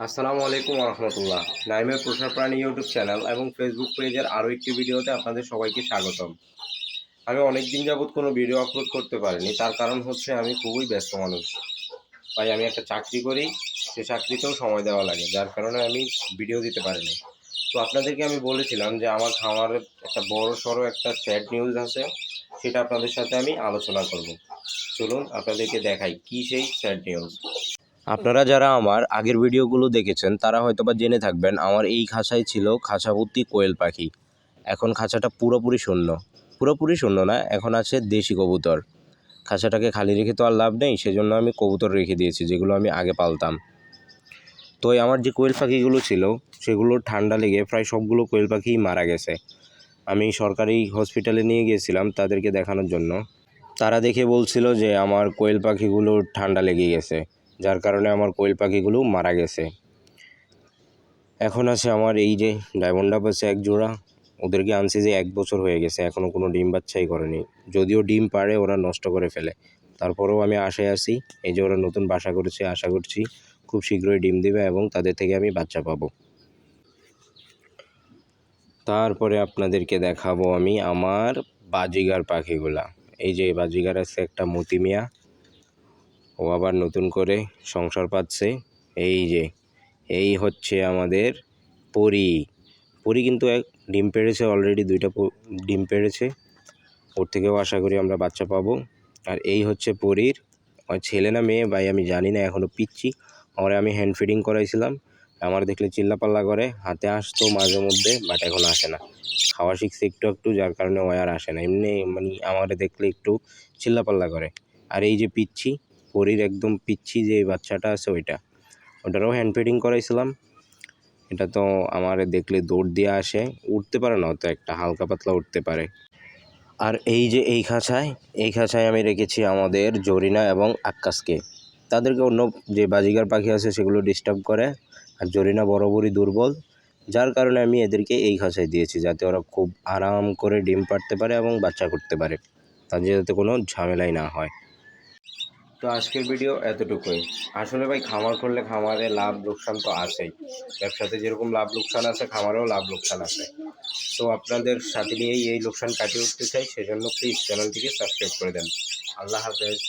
আসসালামু আলাইকুম রহমতুল্লাহ। নাইমের পোষা প্রাণী ইউটিউব চ্যানেল এবং ফেসবুক পেজের আরও একটি ভিডিওতে আপনাদের সবাইকে স্বাগতম। আমি অনেক দিন যাবৎ কোনো ভিডিও আপলোড করতে পারিনি, তার কারণ হচ্ছে আমি খুবই ব্যস্ত মানুষ। তাই আমি একটা চাকরি করি, সে চাকরিতেও সময় দেওয়া লাগে, যার কারণে আমি ভিডিও দিতে পারিনি। তো আপনাদেরকে আমি বলেছিলাম যে আমার খামারের একটা বড় সড়ো একটা স্যাড নিউজ আছে, সেটা আপনাদের সাথে আমি আলোচনা করব। চলুন আপনাদেরকে দেখাই কী সেই স্যাড নিউজ। আপনারা যারা আমার আগের ভিডিওগুলো দেখেছেন তারা হয়তোবা জেনে থাকবেন আমার এই খাঁচায় ছিল খাঁচাভর্তি কোয়েল পাখি। এখন খাঁচাটা পুরোপুরি শূন্য। পুরোপুরি শূন্য না, এখন আছে দেশি কবুতর। খাঁচাটাকে খালি রেখে তো আর লাভ নেই, সেজন্য আমি কবুতর রেখে দিয়েছি যেগুলো আমি আগে পালতাম। তো আমার যে কোয়েল পাখিগুলো ছিল সেগুলো ঠান্ডা লেগে প্রায় সবগুলো কোয়েল পাখিই মারা গেছে। আমি সরকারি হসপিটালে নিয়ে গিয়েছিলাম তাদেরকে দেখানোর জন্য। তারা দেখে বলছিল যে আমার কোয়েল পাখিগুলো ঠান্ডা লেগে গেছে, যার কারণে আমার কোয়েল পাখিগুলো মারা গেছে। এখন আছে আমার এই যে ডায়মন্ড ডাব আছে এক জোড়া, ওদেরকে আনছি যে 1 বছর হয়ে গেছে, এখনও কোনো ডিম বাচ্চাই করেনি। যদিও ডিম পাড়ে ওরা নষ্ট করে ফেলে, তারপরেও আমি আশায় আছি। এই যে ওরা নতুন বাসা করেছে, আশা করছি খুব শীঘ্রই ডিম দেবে এবং তাদের থেকে আমি বাচ্চা পাবো। তারপরে আপনাদেরকে দেখাবো আমি আমার বাজিগার পাখিগুলা। এই যে বাজিগার আছে একটা মতি মিয়া, ও আবার নতুন করে সংসার পাচ্ছে। এই হচ্ছে আমাদের পরি। পরি কিন্তু ডিম পেড়েছে, অলরেডি 2টা ডিম পেড়েছে। ওর থেকেও আশা করি আমরা বাচ্চা পাবো। আর এই হচ্ছে পরির ছেলে না মেয়ে ভাই আমি জানি না, এখনও পিচ্ছি। আমি হ্যান্ড ফিডিং করাইছিলাম, আমার দেখলে চিল্লাপাল্লা করে, হাতে আসতো মাঝে মধ্যে, বাট এখন আসে না। খাওয়া শিখছে একটু একটু, যার কারণে ও আর আসে না। এমনি মানে আমারে দেখলে একটু চিল্লাপাল্লা করে। আর এই যে পিচ্ছি, পরির একদম পিচ্ছি যে বাচ্চাটা আছে ওটারও হ্যান্ড ফিডিং করাইছিলাম। এটা তো আমার দেখলে দৌড় দিয়ে আসে, উঠতে পারে না, তো একটা হালকা পাতলা উঠতে পারে। আর এই যে এই খাঁচায় আমি রেখেছি আমাদের জরিনা এবং আক্কাসকে। তাদেরকে অন্য যে বাজিগার পাখি আছে সেগুলো ডিস্টার্ব করে, আর জরিনা বরাবরই দুর্বল, যার কারণে আমি এদেরকে এই খাঁচায় দিয়েছি, যাতে ওরা খুব আরাম করে ডিম পাড়তে পারে এবং বাচ্চা করতে পারে, তাদের যাতে কোনো ঝামেলাই না হয়। তো আজকের ভিডিও এতটুকুই। আসলে ভাই খামার করলে খামারে লাভ লোকসান তো আছেই। ব্যবসাতে যেরকম লাভ লোকসান আছে, খামারেও লাভ লোকসান আছে। তো আপনাদের সাথে নিয়েই এই লোকসান কাটিয়ে উঠতে চাই, সেজন্য প্লিজ চ্যানেলটিকে সাবস্ক্রাইব করে দেন। আল্লাহ হাফেজ।